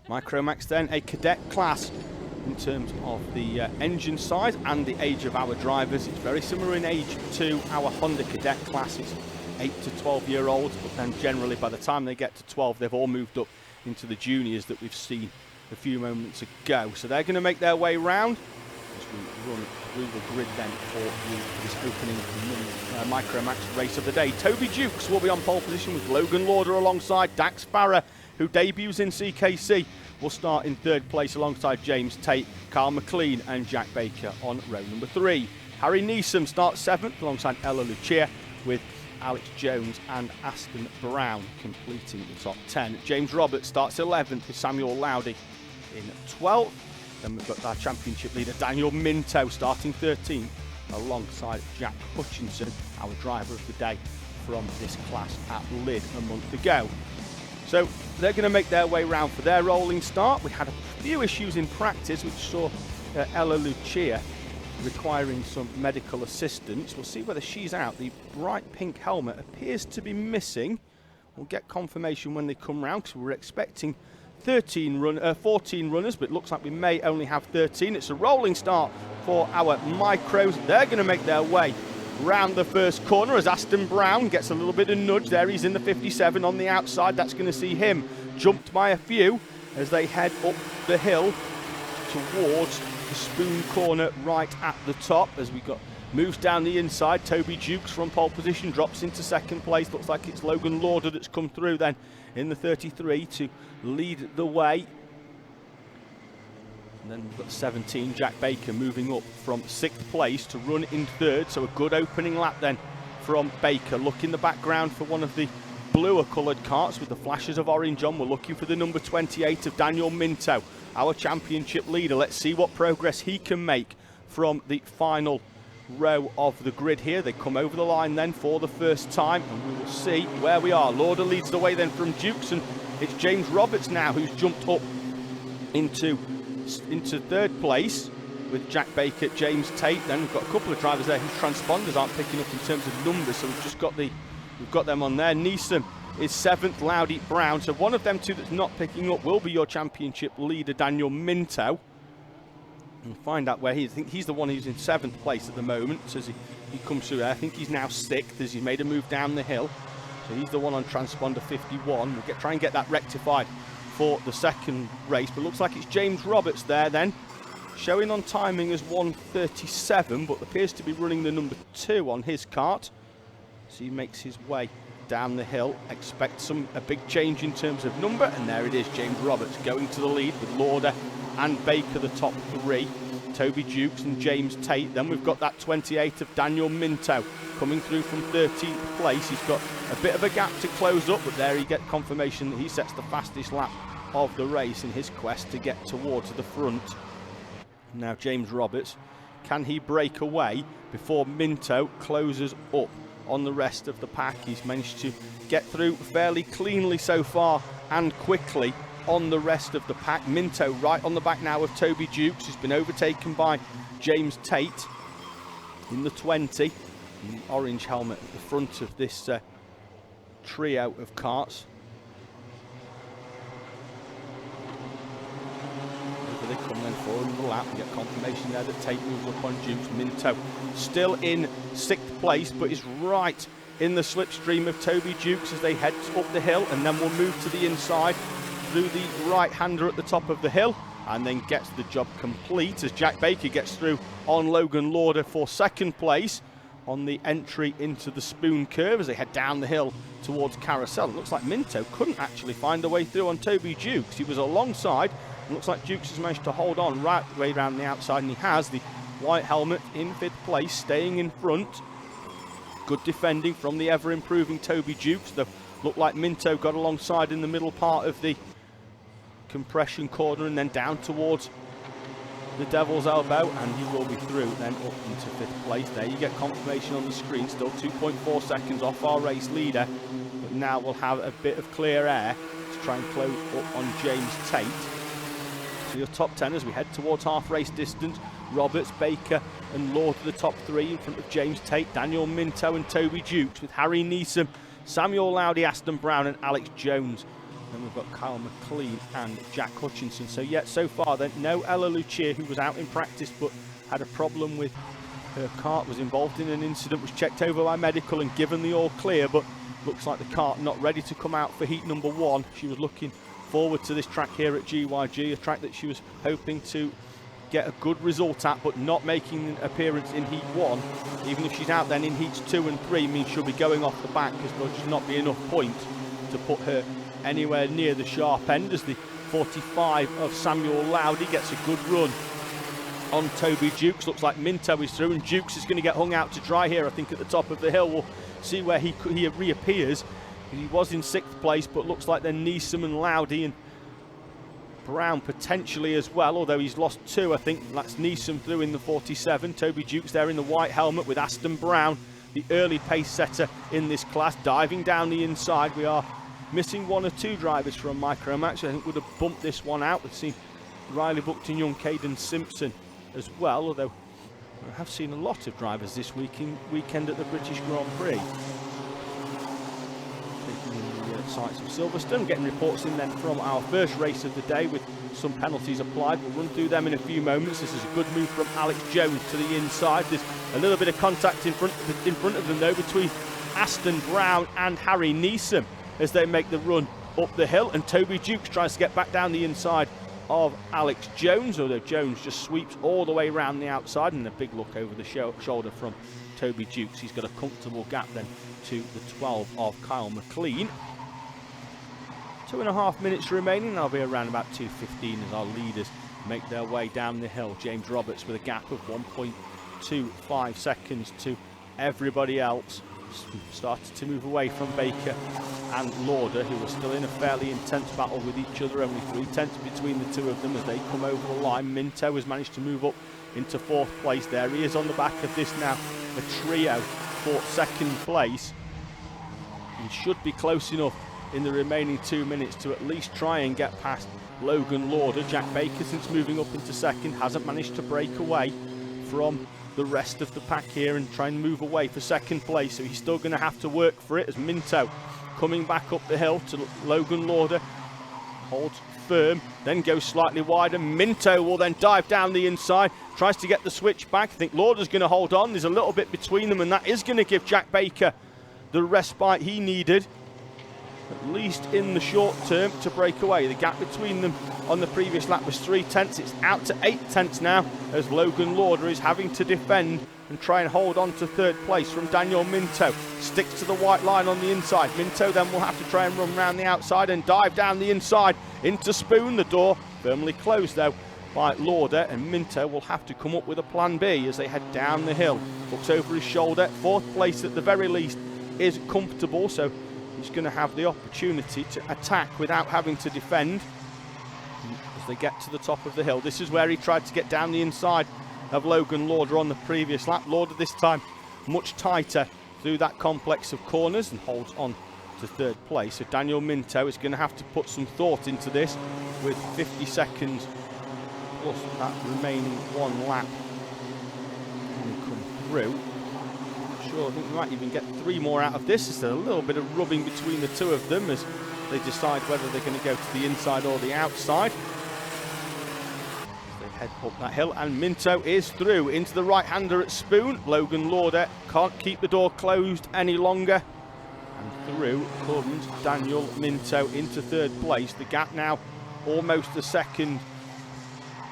Micromax then, a cadet class in terms of the engine size and the age of our drivers. It's very similar in age to our Honda cadet class. It's 8 to 12-year-olds, but then generally by the time they get to 12, they've all moved up into the juniors that we've seen a few moments ago. So they're going to make their way round as we run through the grid then for this opening Micromax race of the day. Toby Dukes will be on pole position with Logan Lauder alongside Dax Farah, who debuts in CKC. Will start in third place alongside James Tate, Carl McLean and Jack Baker on row number 3. Harry Neeson starts 7th alongside Ella Lucia, with Alex Jones and Aston Brown completing the top 10. James Roberts starts 11th with Samuel Lowdy in 12th. Then we've got our championship leader Daniel Minto starting 13th alongside Jack Hutchinson, our driver of the day from this class at Lid a month ago. So they're going to make their way round for their rolling start. We had a few issues in practice which saw Ella Lucia requiring some medical assistance. We'll see whether she's out. The bright pink helmet appears to be missing. We'll get confirmation when they come round, because we're expecting 14 runners, but it looks like we may only have 13. It's a rolling start for our micros. They're going to make their way round the first corner as Aston Brown gets a little bit of nudge there. He's in the 57 on the outside. That's going to see him jumped by a few as they head up the hill towards the spoon corner right at the top. As we got moves down the inside, Toby Dukes from pole position drops into second place. Looks like it's Logan Lauder that's come through then in the 33 to lead the way. And then we've got 17, Jack Baker, moving up from 6th place to run in 3rd. So a good opening lap then from Baker. Look in the background for one of the bluer coloured carts with the flashes of orange on. We're looking for the number 28 of Daniel Minto, our championship leader. Let's see what progress he can make from the final row of the grid here. They come over the line then for the first time, and we will see where we are. Lauder leads the way then from Dukes, and it's James Roberts now who's jumped up into 3rd place with Jack Baker, James Tate. Then we've got a couple of drivers there whose transponders aren't picking up in terms of numbers, so we've got them on there. Neeson is 7th, Lowdy, Brown. So one of them two that's not picking up will be your championship leader, Daniel Minto. And find out where he is. I think he's the one who's in 7th place at the moment as he comes through there. I think he's now 6th as he's made a move down the hill. So he's the one on transponder 51. We'll try and get that rectified for the second race. But looks like it's James Roberts there then, showing on timing as 1:37, but appears to be running the number 2 on his kart. So he makes his way down the hill. Expect a big change in terms of number, and there it is, James Roberts going to the lead with Lauder and Baker the top 3, Toby Dukes and James Tate. Then we've got that 28 of Daniel Minto coming through from 13th place. He's got a bit of a gap to close up, but there you get confirmation that he sets the fastest lap of the race in his quest to get towards the front. Now James Roberts, can he break away before Minto closes up on the rest of the pack? He's managed to get through fairly cleanly so far and quickly on the rest of the pack. Minto right on the back now of Toby Dukes, who's been overtaken by James Tate in the 20. And the orange helmet at the front of this trio of karts. Over they come then forward the lap. We get confirmation there that Tate moves up on Dukes. Minto still in 6th place, but is right in the slipstream of Toby Dukes as they head up the hill, and then we'll move to the inside through the right-hander at the top of the hill, and then gets the job complete as Jack Baker gets through on Logan Lauder for 2nd place on the entry into the spoon curve as they head down the hill towards Carousel. It looks like Minto couldn't actually find a way through on Toby Dukes. He was alongside, and looks like Dukes has managed to hold on right the way around the outside, and he has. The white helmet in 5th place, staying in front. Good defending from the ever-improving Toby Dukes, though looked like Minto got alongside in the middle part of the compression corner and then down towards the Devil's Elbow, and he will be through then up into 5th place. There you get confirmation on the screen, still 2.4 seconds off our race leader, but now we'll have a bit of clear air to try and close up on James Tate. So your top 10 as we head towards half race distance: Roberts, Baker and Lauder the top 3 in front of James Tate, Daniel Minto and Toby Dukes, with Harry Neeson, Samuel Lowdy, Aston Brown and Alex Jones Then we've got Kyle McLean and Jack Hutchinson. So yeah, so far then no Ella Lucia, who was out in practice but had a problem with her cart, was involved in an incident, was checked over by medical and given the all clear, but looks like the cart not ready to come out for heat number 1. She was looking forward to this track here at GYG, a track that she was hoping to get a good result at, but not making an appearance in heat 1. Even if she's out then in heats 2 and 3, means she'll be going off the back, because there'll just not be enough point to put her anywhere near the sharp end, as the 45 of Samuel Lowdy gets a good run on Toby Jukes. Looks like Minto is through, and Jukes is going to get hung out to dry here, I think, at the top of the hill. We'll see where he reappears. He was in 6th place, but looks like then Neeson and Lowdy and Brown potentially as well, although he's lost 2, I think. That's Neeson through in the 47. Toby Jukes there in the white helmet with Aston Brown, the early pace setter in this class, diving down the inside. We are missing 1 or 2 drivers from Micromax. I think would have bumped this one out. We've seen Riley Buckton Young, Caden Simpson as well, although I have seen a lot of drivers this weekend at the British Grand Prix. Taking in the sights of Silverstone, getting reports in then from our first race of the day with some penalties applied. We'll run through them in a few moments. This is a good move from Alex Jones to the inside. There's a little bit of contact in front of them though between Aston Brown and Harry Neeson as they make the run up the hill, and Toby Jukes tries to get back down the inside of Alex Jones, although Jones just sweeps all the way around the outside, and a big look over the shoulder from Toby Jukes. He's got a comfortable gap then to the 12 of Kyle McLean. 2.5 minutes remaining. That'll be around about 2:15 as our leaders make their way down the hill. James Roberts with a gap of 1.25 seconds to everybody else. Started to move away from Baker and Lauder, who are still in a fairly intense battle with each other. Only 3/10 between the two of them as they come over the line. Minto has managed to move up into 4th place. There he is on the back of this now, a trio for 2nd place. He should be close enough in the remaining 2 minutes to at least try and get past Logan Lauder. Jack Baker, since moving up into 2nd, hasn't managed to break away from the rest of the pack here and try and move away for 2nd place, so he's still going to have to work for it, as Minto coming back up the hill to Logan Lauder, holds firm, then goes slightly wider. Minto will then dive down the inside, tries to get the switch back. I think Lauder's going to hold on. There's a little bit between them, and that is going to give Jack Baker the respite he needed, at least in the short term, to break away. The gap between them on the previous lap was 3/10. It's out to 8/10 now, as Logan Lauder is having to defend and try and hold on to 3rd place from Daniel Minto. Sticks to the white line on the inside. Minto then will have to try and run around the outside and dive down the inside into Spoon. The door firmly closed though by Lauder, and Minto will have to come up with a plan B as they head down the hill. Looks over his shoulder. 4th place at the very least is comfortable, so he's going to have the opportunity to attack without having to defend as they get to the top of the hill. This is where he tried to get down the inside of Logan Lauder on the previous lap. Lauder this time much tighter through that complex of corners and holds on to 3rd place. So Daniel Minto is going to have to put some thought into this with 50 seconds plus that remaining 1 lap to come through. Sure, I think we might even get 3 more out of this. There's a little bit of rubbing between the two of them as they decide whether they're going to go to the inside or the outside. They head up that hill, and Minto is through into the right-hander at Spoon. Logan Lauder can't keep the door closed any longer, and through comes Daniel Minto into 3rd place. The gap now almost a second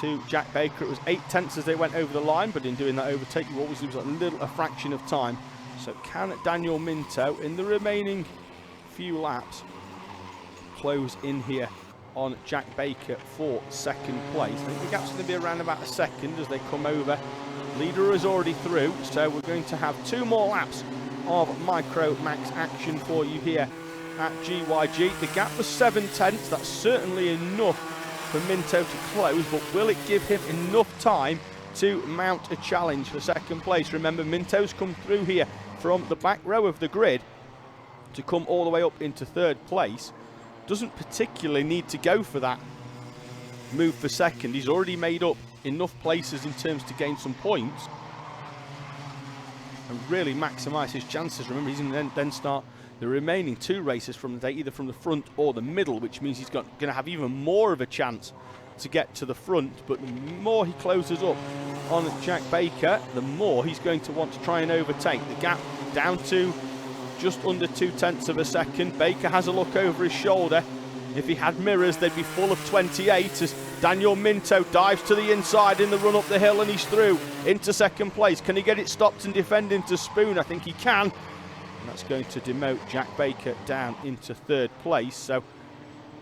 to Jack Baker. It was 8/10 as they went over the line, but in doing that overtake you always lose a fraction of time. So can Daniel Minto in the remaining few laps close in here on Jack Baker for 2nd place? I think the gap's going to be around about a second as they come over. Leader is already through, so we're going to have 2 more laps of Micro Max action for you here at GYG. The gap was 7/10. That's certainly enough for Minto to close, but will it give him enough time to mount a challenge for 2nd place? Remember, Minto's come through here from the back row of the grid to come all the way up into 3rd place. Doesn't particularly need to go for that move for 2nd. He's already made up enough places in terms to gain some points. and really maximise his chances. Remember, he's going to then start the remaining 2 races from the day, either from the front or the middle, which means he's going to have even more of a chance to get to the front. But the more he closes up on Jack Baker, the more he's going to want to try and overtake. The gap down to just under 0.2 of a second. Baker has a look over his shoulder. If he had mirrors, they'd be full of 28 as Daniel Minto dives to the inside in the run up the hill, and he's through into second place. Can he get it stopped and defend into Spoon? I think he can. And that's going to demote Jack Baker down into 3rd place. So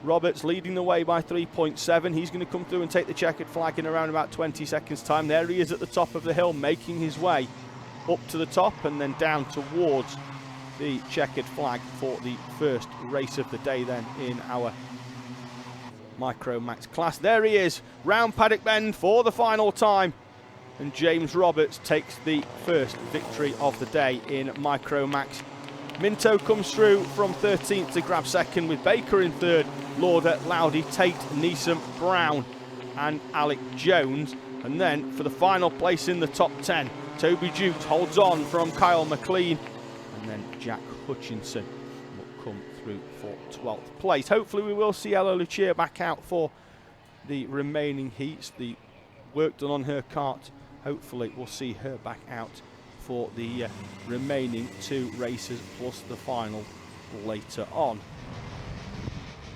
Roberts leading the way by 3.7. He's going to come through and take the checkered flag in around about 20 seconds time. There he is at the top of the hill, making his way up to the top and then down towards the checkered flag for the first race of the day then in our Micro Max class. There he is, round paddock bend for the final time, and James Roberts takes the first victory of the day in Micro Max. Minto comes through from 13th to grab second, with Baker in 3rd, Lauder, Laudy, Tate, Neeson, Brown and Alec Jones. And then for the final place in the top 10, Toby Jukes holds on from Kyle McLean, and then Jack Hutchinson will come through for 12th place. Hopefully we will see Ella Lucia back out for the remaining heats. The work done on her kart, hopefully we'll see her back out for the remaining 2 races plus the final later on.